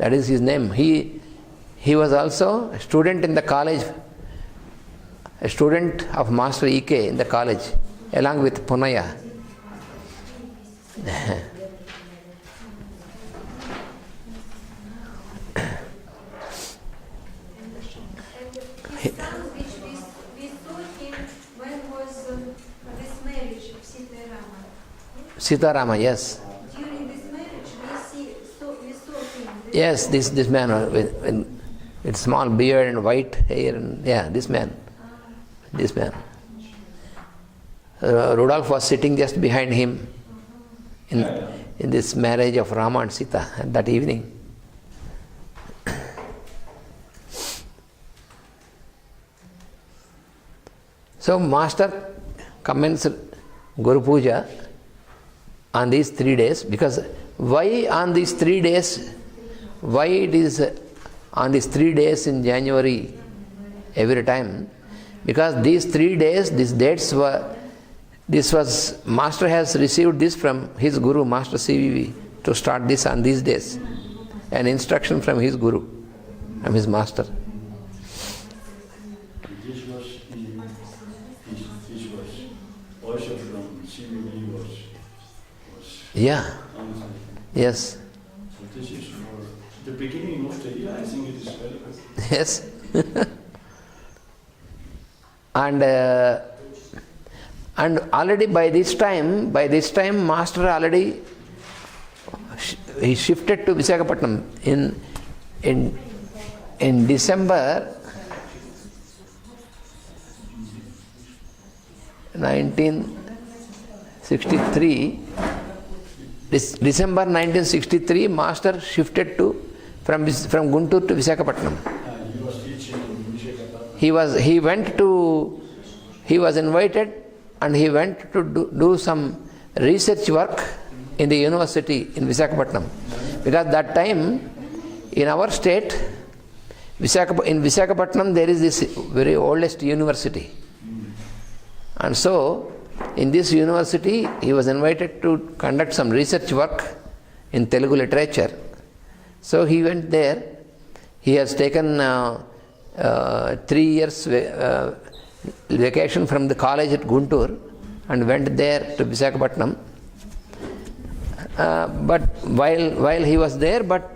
That is his name. He was also a student in the college, a student of Master E.K. in the college, along with Punaya. Sitarama, yes. During this marriage, we saw him. Yes, this man with small beard and white hair, and this man. Rudolph was sitting just behind him in this marriage of Rama and Sita that evening. So Master commenced Guru Puja on these 3 days, because why on these 3 days? Why it is on these 3 days in January every time? Because these 3 days, these dates were, Master has received this from his Guru, Master CVV, to start this on these days. An instruction from his Guru, from his Master. This was also from CVV was Yeah. Yes. So this is for the beginning of the year. I think it is very good. Yes. And already by this time, Master already he shifted to Visakhapatnam in December 1963. December 1963, Master shifted from Guntur to Visakhapatnam. He was teaching in Visakhapatnam. He was invited, and he went to do some research work in the university in Visakhapatnam. Because that time, in our state, in Visakhapatnam, there is this very oldest university. And so, in this university, he was invited to conduct some research work in Telugu literature. So he went there. He has taken 3 years vacation from the college at Guntur and went there to Visakhapatnam. But while he was there, but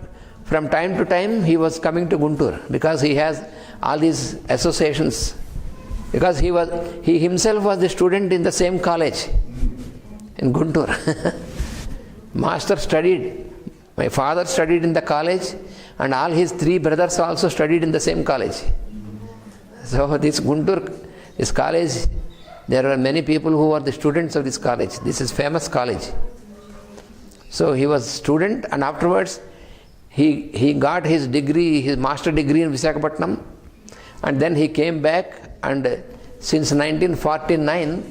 from time to time he was coming to Guntur, because he has all these associations. Because he himself was the student in the same college in Guntur. Master studied. My father studied in the college, and all his 3 brothers also studied in the same college. So this Guntur, this college, there were many people who were the students of this college. This is famous college. So he was student, and afterwards he got his degree, his master degree in Visakhapatnam, and then he came back, and since 1949,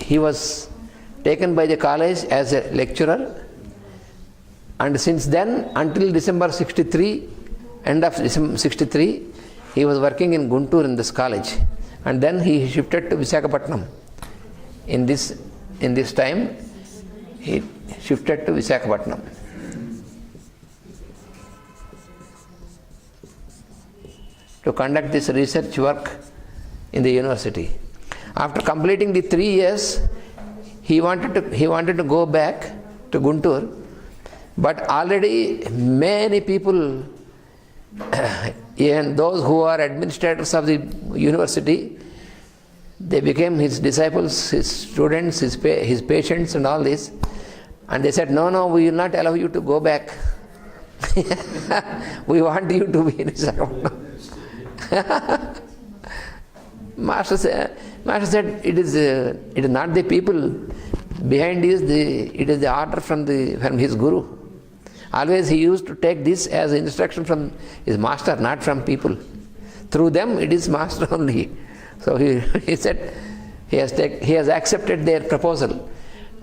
he was taken by the college as a lecturer, and since then until December 63, end of December 63, he was working in Guntur in this college, and then he shifted to Visakhapatnam. In this time, he shifted to Visakhapatnam. To conduct this research work in the university. After completing the 3 years, he wanted to go back to Guntur, but already many people, even those who are administrators of the university, they became his disciples, his students, his patients and all this, and they said, no, we will not allow you to go back. We want you to be in Visakhapatnam. Master said, it is not the people. Behind it is the order from his Guru. Always he used to take this as instruction from his master, not from people. Through them it is master only. So he said he has accepted their proposal,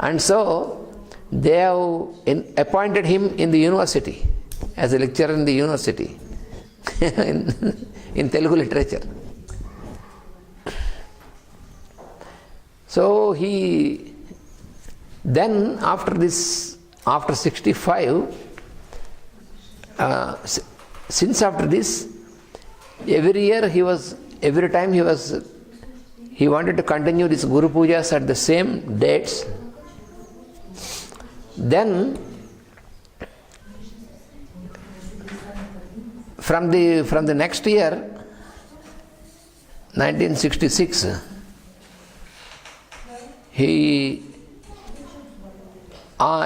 and so they have appointed him in the university as a lecturer in the university in Telugu literature. So he Then after this, after 65, since after this, every year he wanted to continue this Guru Pujas at the same dates. Then from the next year, 1966,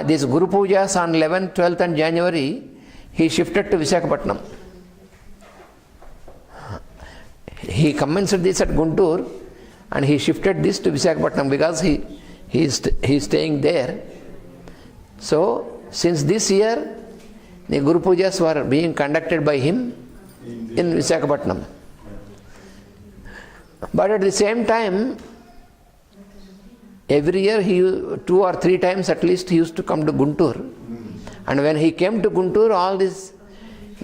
this Guru Pujas on 11th, 12th and January, he shifted to Visakhapatnam. He commenced this at Guntur and he shifted this to Visakhapatnam because he is staying there. So, since this year, the Guru Pujas were being conducted by him in Visakhapatnam. But at the same time, every year 2 or 3 times at least he used to come to Guntur. And when he came to Guntur, all these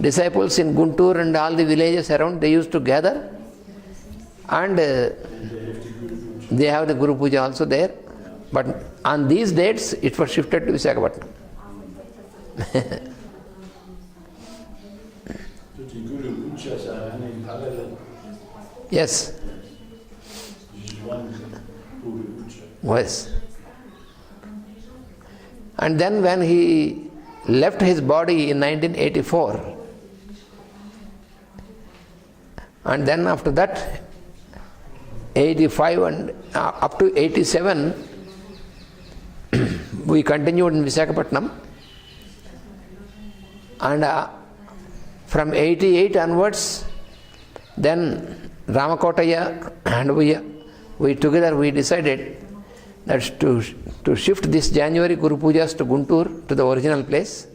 disciples in Guntur and all the villages around, they used to gather and they have the Guru Puja also there. But on these dates, it was shifted to Visakhapatnam. Yes. Yes. And then when he left his body in 1984, and then after that, 85 and up to 87, we continued in Visakhapatnam. And from 88 onwards, then Ramakotaya and we together we decided that to shift this January Guru Pujas to Guntur, to the original place.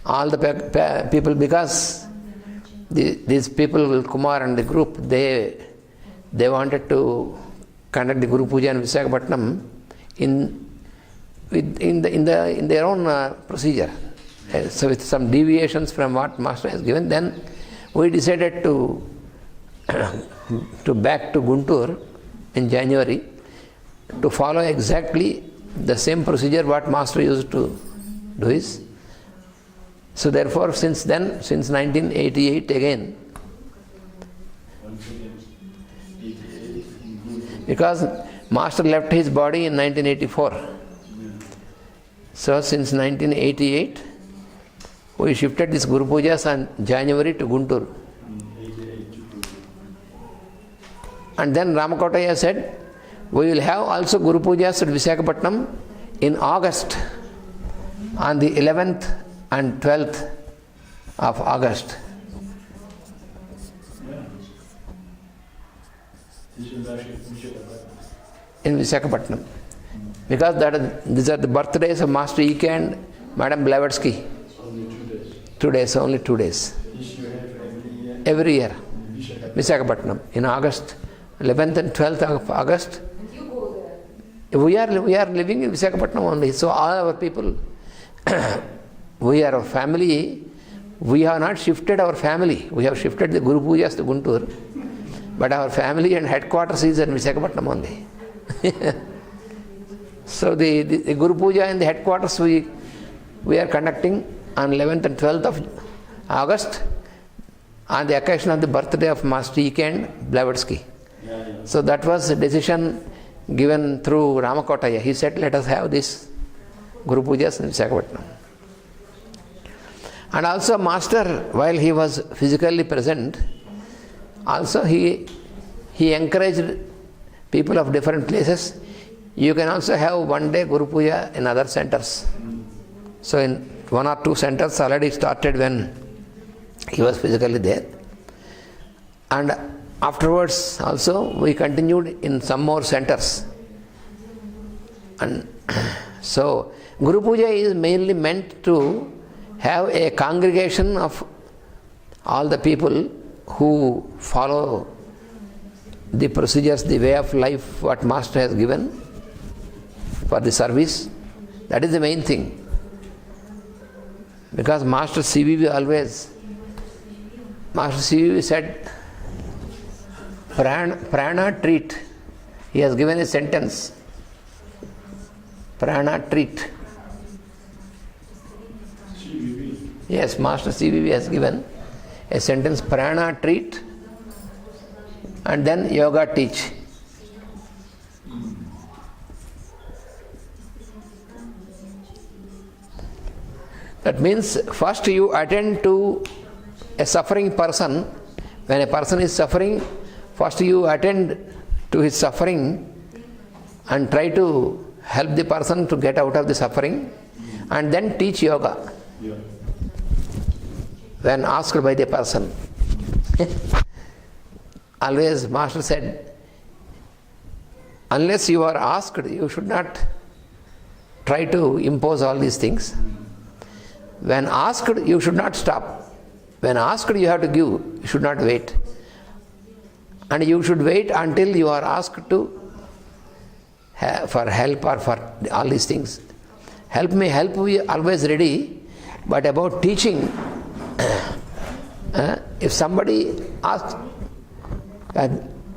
All the people, because these people, Kumar and the group, they wanted to conduct the Guru Puja in Visakhapatnam in their own procedure. So with some deviations from what Master has given, then we decided to back to Guntur in January to follow exactly the same procedure what Master used to do is. So therefore, since then, since 1988 again, because Master left his body in 1984. So since 1988, we shifted this Guru Pujas on January to Guntur. And then Ramakotaya said, we will have also Guru Pujas at Visakhapatnam in August, on the 11th and 12th of August. In Visakhapatnam. Because these are the birthdays of Master E.K. and Madam Blavatsky. Only 2 days. Every year. Visakhapatnam. In August, 11th and 12th of August. We are living in Visakhapatnam only. So all our people, we are a family. We have not shifted our family. We have shifted the Guru Pujas to Guntur. But our family and headquarters is in Visakhapatnam only. So the Guru Puja in the headquarters we are conducting on 11th and 12th of August on the occasion of the birthday of Master E.K. and Blavatsky. So that was a decision given through Ramakotaya. He said, let us have this Guru Pujas in Visakhapatnam. And also Master, while he was physically present, also he encouraged people of different places. You can also have one day Guru Puja in other centers. So in 1 or 2 centers already started when he was physically there. And afterwards also we continued in some more centers. And so Guru Puja is mainly meant to have a congregation of all the people who follow the procedures, the way of life what Master has given for the service. That is the main thing. Because Master CVV said, prana treat. He has given a sentence. prana treat. CVV. Yes, Master CVV has given a sentence, prana treat, and then yoga teach. That means first you attend to a suffering person. When a person is suffering, first you attend to his suffering and try to help the person to get out of the suffering, and then teach yoga Yeah. when asked by the person. Always Master said, unless you are asked, you should not try to impose all these things. When asked, you should not stop. When asked, you have to give. You should not wait. And you should wait until you are asked to for help or for all these things. Help we are always ready. But about teaching, if somebody asks,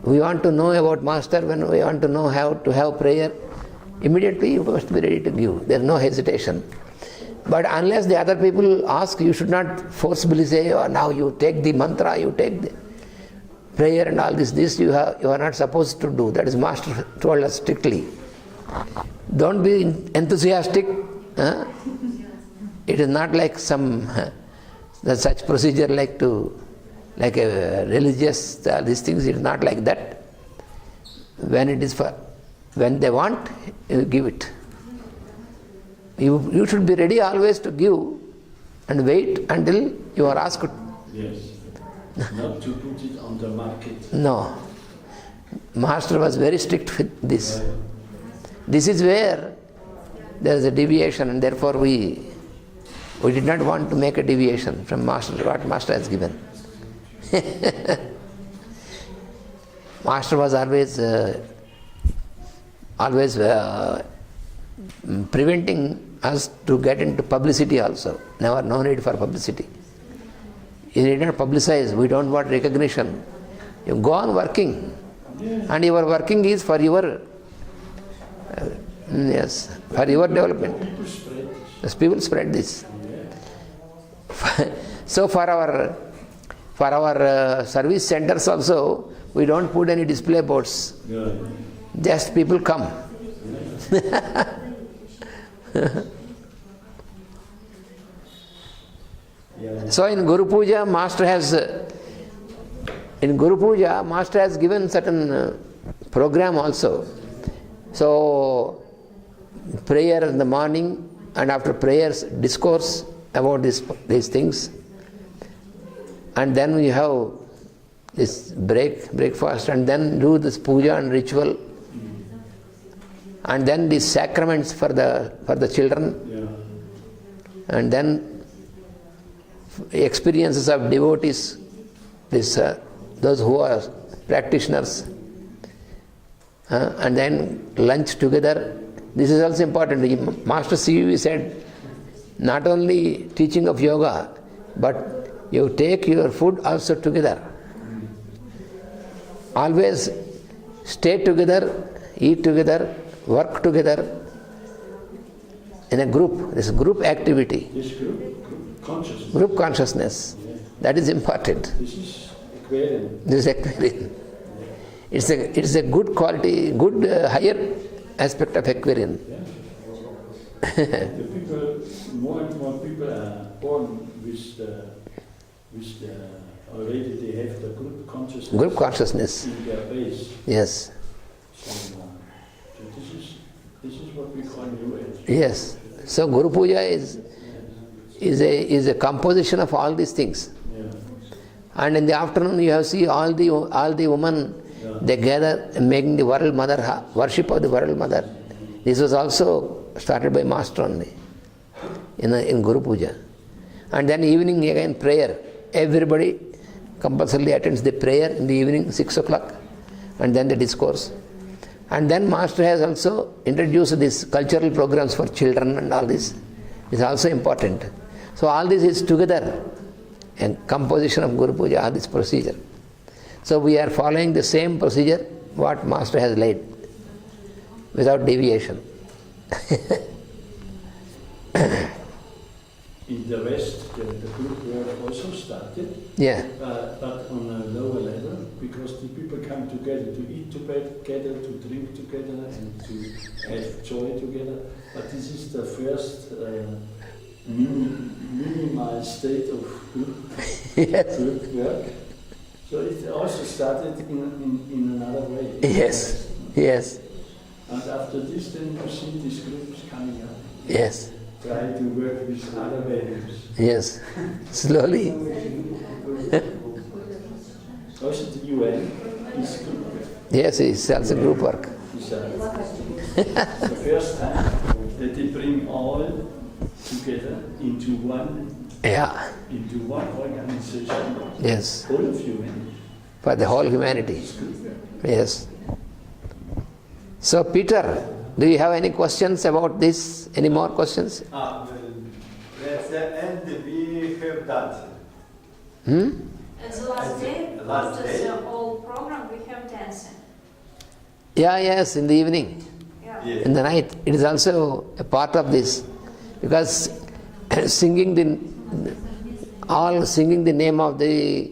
we want to know about Master, when we want to know how to have prayer, immediately you must be ready to give. There is no hesitation. But unless the other people ask, you should not forcibly say, oh, now you take the mantra, you take the prayer and all this you are not supposed to do. That is Master told us strictly. Don't be enthusiastic. It is not like some such procedure like a religious these things. It is not like that. When they want, you give it. You should be ready always to give and wait until you are asked. Yes. Not to put it on the market. No. Master was very strict with this. This is where there is a deviation, and therefore we did not want to make a deviation from Master, what Master has given. Master was always preventing us to get into publicity also. No need for publicity. You need not publicize. We don't want recognition. You go on working. And your working is for your for your development. People spread this. So for our service centers also, we don't put any display boards. Just people come. So in Guru Puja, Master has given certain program also. So prayer in the morning, and after prayers discourse about these things, and then we have this breakfast, and then do this puja and ritual, and then these sacraments for the children, and then experiences of devotees, those who are practitioners, and then lunch together. This is also important. Master CVV said, not only teaching of yoga, but you take your food also together. Always stay together, eat together, work together in a group. This group activity. This group consciousness. Group consciousness. That is important. This is Aquarian. This is Aquarian. It's a good quality, good higher aspect of Aquarian. The people, more and more people are born with already they have the group consciousness. Group consciousness. In their base. Yes. So this is what we call New Age. Yes. So Guru Puja is a composition of all these things. Yeah. And in the afternoon you have see all the women, they gather making the World Mother, worship of the World Mother. This was also started by Master only in Guru Puja. And then evening again prayer. Everybody compulsorily attends the prayer in the evening 6 o'clock, and then the discourse. And then Master has also introduced these cultural programs for children, and all this is also important. So all this is together, and composition of Guru Puja, all this procedure. So we are following the same procedure what Master has laid, without deviation. In the West, the group work also started, Yeah. but on a lower level, because the people come together to eat together, to drink together, and to have joy together. But this is the first minimal state of group Yes. work. So it also started in another way. Yes. Yes. And after this, then you see these groups coming up. Yes. Try to work with other values. Yes. Slowly. Also the UN is group work. Yes, it's also group work. It's the first time that they bring all together into one Yeah. organization. Yes. Whole of UN. For the whole humanity. It's group work. Yes. So, Peter, do you have any questions about this? Any more questions? Well, at the end we have dancing. At the last day, Last after day. the whole program, we have dancing. Yeah, yes, in the evening, Yeah. Yes. in the night. It is also a part of this. Because singing the name of the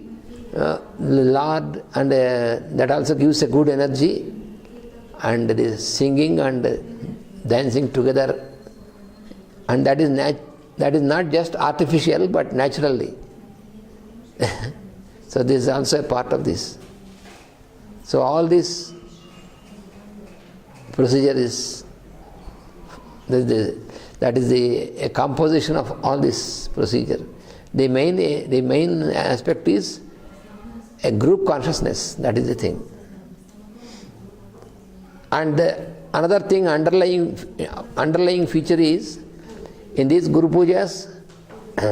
Lord, and that also gives a good energy. And the singing and dancing together, and that is not just artificial but naturally. So this is also a part of this. So all this procedure is a composition of all this procedure. The main aspect is a group consciousness. That is the thing. And another thing, underlying feature is, in these Guru Pujas,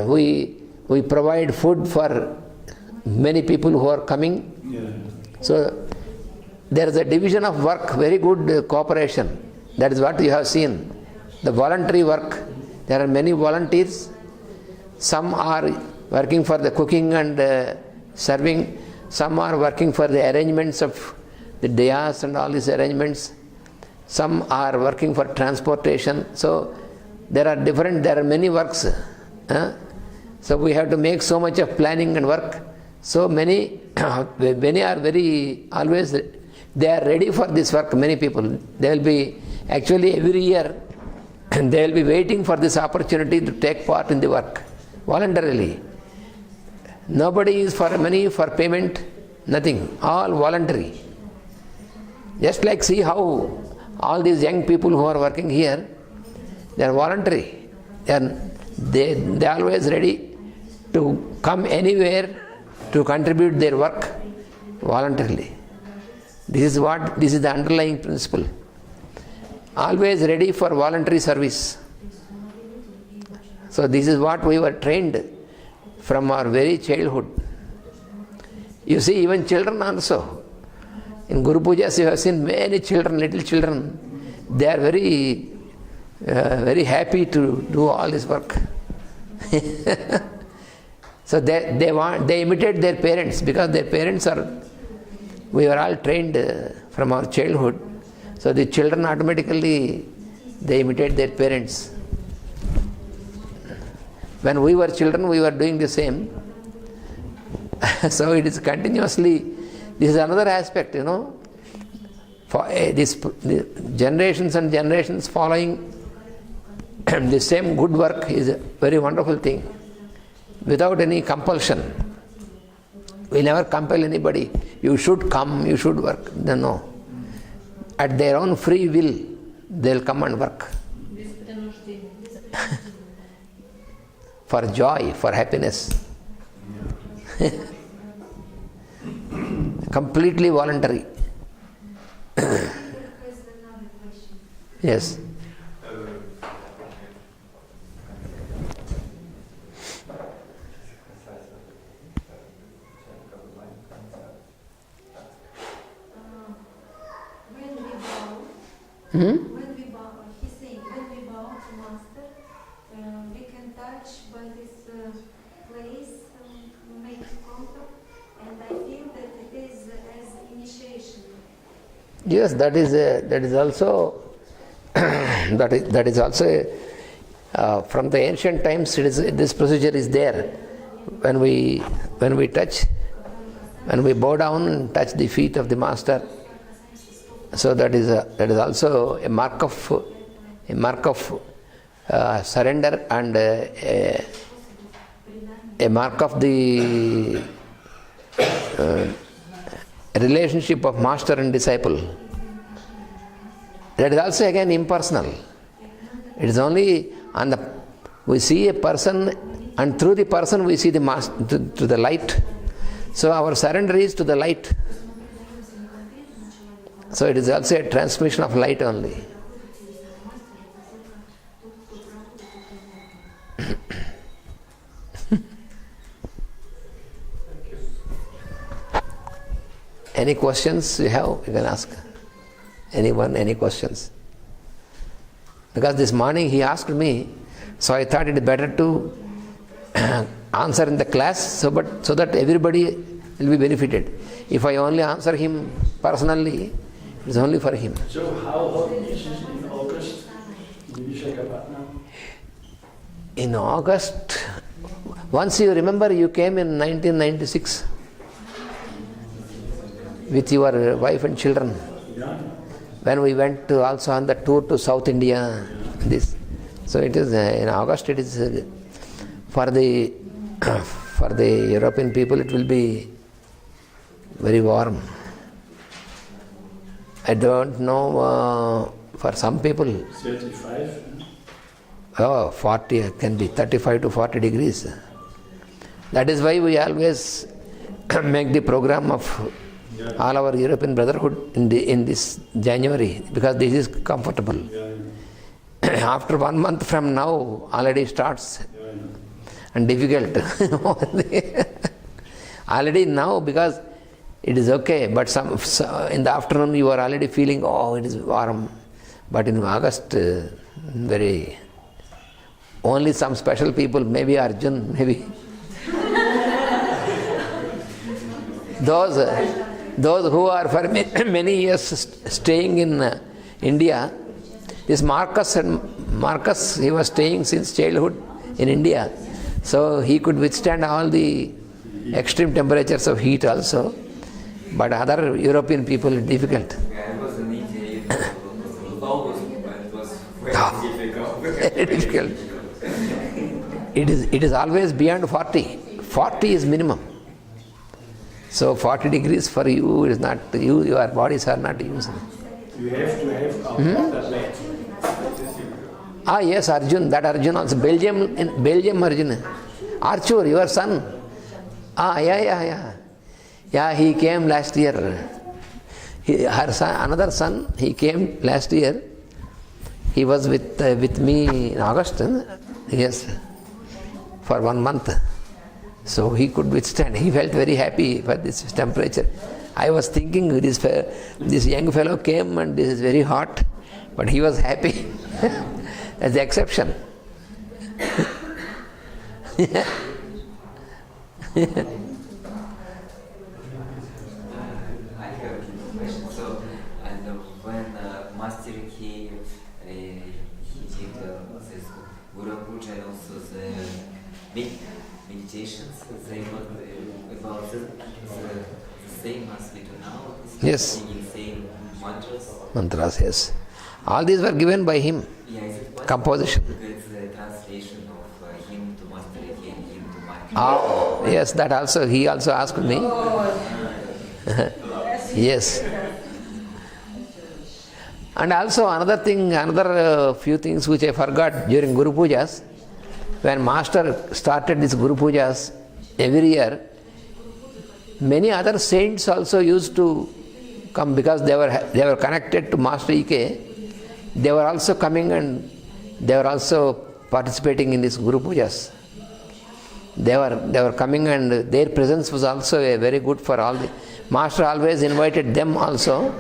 we provide food for many people who are coming. Yeah. So there is a division of work, very good cooperation. That is what you have seen. The voluntary work, there are many volunteers. Some are working for the cooking and serving. Some are working for the arrangements of the dayas and all these arrangements. Some are working for transportation. So there are many works. So we have to make so much of planning and work. So many are always, they are ready for this work, many people. They will be, actually every year, they will be waiting for this opportunity to take part in the work, voluntarily. Nobody is for money, for payment, nothing, all voluntary. Just like see how all these young people who are working here, they are voluntary. They are always ready to come anywhere to contribute their work voluntarily. This is the underlying principle. Always ready for voluntary service. So this is what we were trained from our very childhood. You see, even children also. In Guru Pujas you have seen many children, little children. They are very happy to do all this work. So they imitate their parents, because their parents we were all trained from our childhood. So the children automatically, they imitate their parents. When we were children, we were doing the same. So it is continuously, this is another aspect, for the generations and generations following the same good work is a very wonderful thing, without any compulsion. We never compel anybody, you should come, you should work. No. At their own free will, they'll come and work. For joy, for happiness. Completely voluntary. Yes. When we bow, he's saying, when we bow to Master, we can touch by this place, make contact, and I feel that it is as initiation. Yes, that is also that is also from the ancient times. This procedure is there. When we touch, when we bow down and touch the feet of the master, so that is also a mark of surrender and a mark of the relationship of master and disciple. That is also again impersonal. It is only we see a person, and through the person we see the master, to the light. So our surrender is to the light. So it is also a transmission of light only. Any questions you have, you can ask. Anyone, any questions? Because this morning he asked me, so I thought it is better to answer in the class so that everybody will be benefited. If I only answer him personally, it is only for him. So how hot is it in August in Visakhapatnam? In August, once you remember, you came in 1996 with your wife and children. Yeah. When we went also on the tour to South India, so it is in August. It is for the European people. It will be very warm. I don't know for some people. 35. 40 can be 35 to 40 degrees. That is why we always make the program of all our European Brotherhood in this January, because this is comfortable. After 1 month from now, already starts and difficult. Already now, because it is okay, but in the afternoon you are already feeling, it is warm. But in August, only some special people, maybe Arjun, maybe those who are for many years staying in India. This Marcus, he was staying since childhood in India, so he could withstand all the extreme temperatures of heat also. But other European people, it's difficult. I was in India in August, but it was very difficult. Very difficult. It is always beyond 40. 40 is minimum. So 40 degrees for you is not, your bodies are not used. You have to have a tablet. Yes, Arjun, that Arjun also, Belgium Arjun. Archur, your son. Yeah, he came last year. Her son, another son, he came last year. He was with me in August, yes, for 1 month. So he could withstand. He felt very happy for this temperature. I was thinking this young fellow came and this is very hot, but he was happy. That's the exception. I have a question. So, and when Master he did this Guru Puja and also the meditations, they were about the same as we do now. Yes. Singing same mantras. Mantras, yes. All these were given by him. Yeah, is it possible Composition. to get the translation of hymn to Master and hymn to Master? Yes, that also, he also asked me. Yes. And also another few things which I forgot during Guru Pujas. When Master started these Guru Pujas every year, many other saints also used to come because they were connected to Master Ike. They were also coming and they were also participating in these Guru Pujas. They were coming and their presence was also very good for all the. Master always invited them also.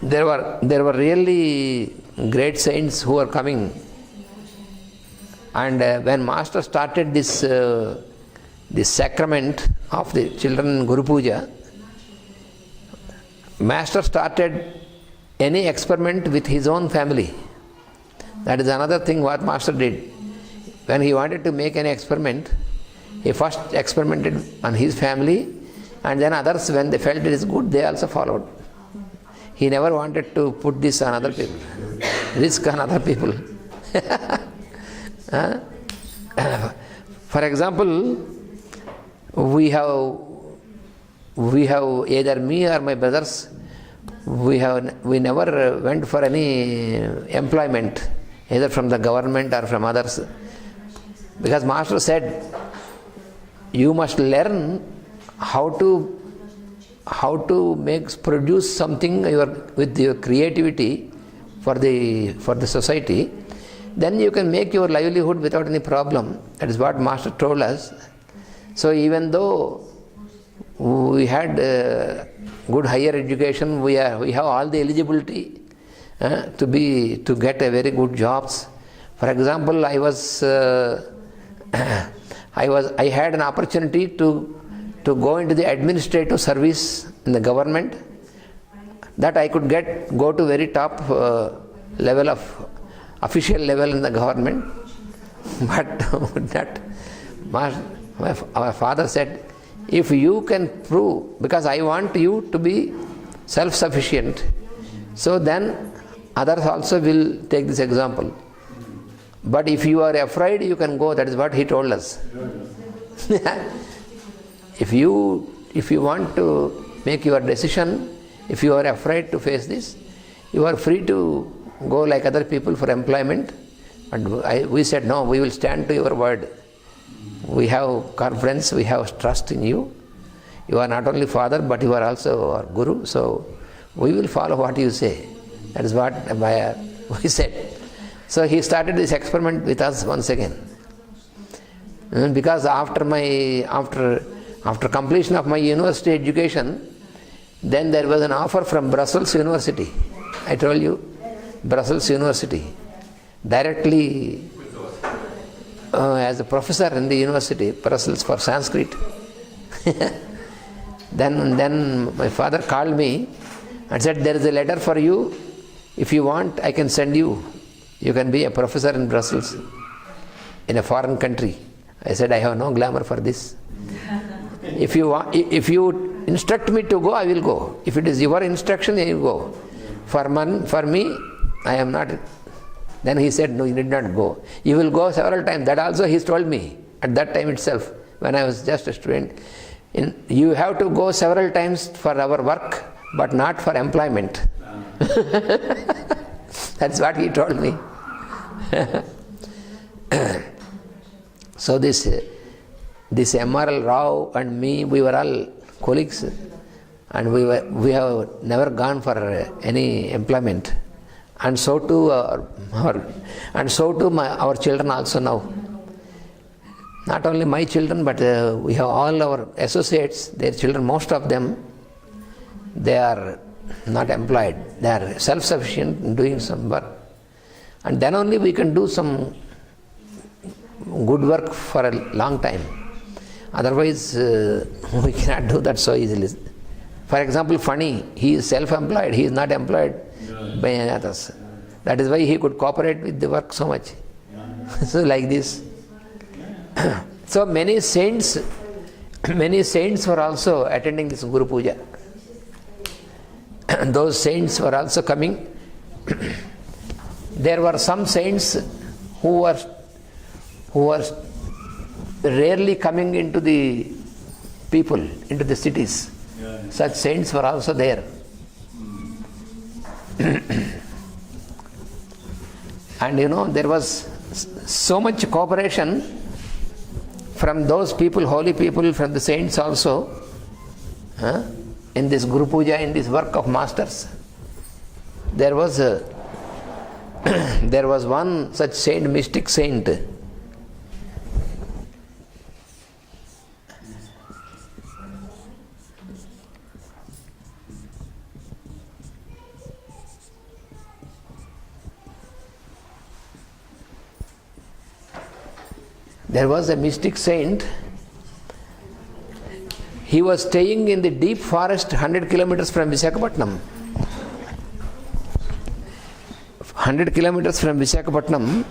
There were really great saints who were coming. And when Master started this sacrament of the children Guru Puja, Master started any experiment with his own family. That is another thing what Master did. When he wanted to make any experiment, he first experimented on his family, and then others, when they felt it is good, they also followed. He never wanted to put this on other people, risk on other people. For example, we have either me or my brothers, we never went for any employment, either from the government or from others, because Master said, you must learn how to produce something with your creativity for the society. Then you can make your livelihood without any problem. That is what Master told us. So even though we had good higher education, we have all the eligibility to get a very good jobs. For example, I had an opportunity to go into the administrative service in the government, that I could go to very top level of official level in the government. But that our father said, if you can prove, because I want you to be self-sufficient, so then others also will take this example. But if you are afraid, you can go. That is what he told us. If you want to make your decision, if you are afraid to face this, you are free to go like other people for employment. But we said, no, we will stand to your word. We have confidence, we have trust in you. You are not only father, but you are also our guru. So we will follow what you say. That is what we said. So he started this experiment with us once again. Because after completion of my university education, then there was an offer from Brussels University. I told you, Brussels University. Directly as a professor in the university, Brussels, for Sanskrit. Then my father called me and said, there is a letter for you. If you want, I can send you. You can be a professor in Brussels, in a foreign country. I said, I have no glamour for this. If you instruct me to go, I will go. If it is your instruction, I will go. For me, I am not. Then he said, no, you did not go. You will go several times. That also he told me at that time itself, when I was just a student. You have to go several times for our work, but not for employment. That's what he told me. So this MRL Rao and me, we were all colleagues, and we have never gone for any employment. And so too our children also now. Not only my children, but we have all our associates, their children, most of them, they are not employed. They are self-sufficient in doing some work. And then only we can do some good work for a long time. Otherwise, we cannot do that so easily. For example, Funny, he is self-employed, he is not employed by any others. That is why he could cooperate with the work so much. So like this. So many saints were also attending this Guru Puja. And those saints were also coming. There were some saints who were rarely coming into the people, into the cities. Such saints were also there. And there was so much cooperation from those people, holy people, from the saints also, in this Guru Puja, in this work of masters. There was one such saint, mystic saint. There was a mystic saint. He was staying in the deep forest 100 kilometers from Visakhapatnam. 100 kilometers from Visakhapatnam,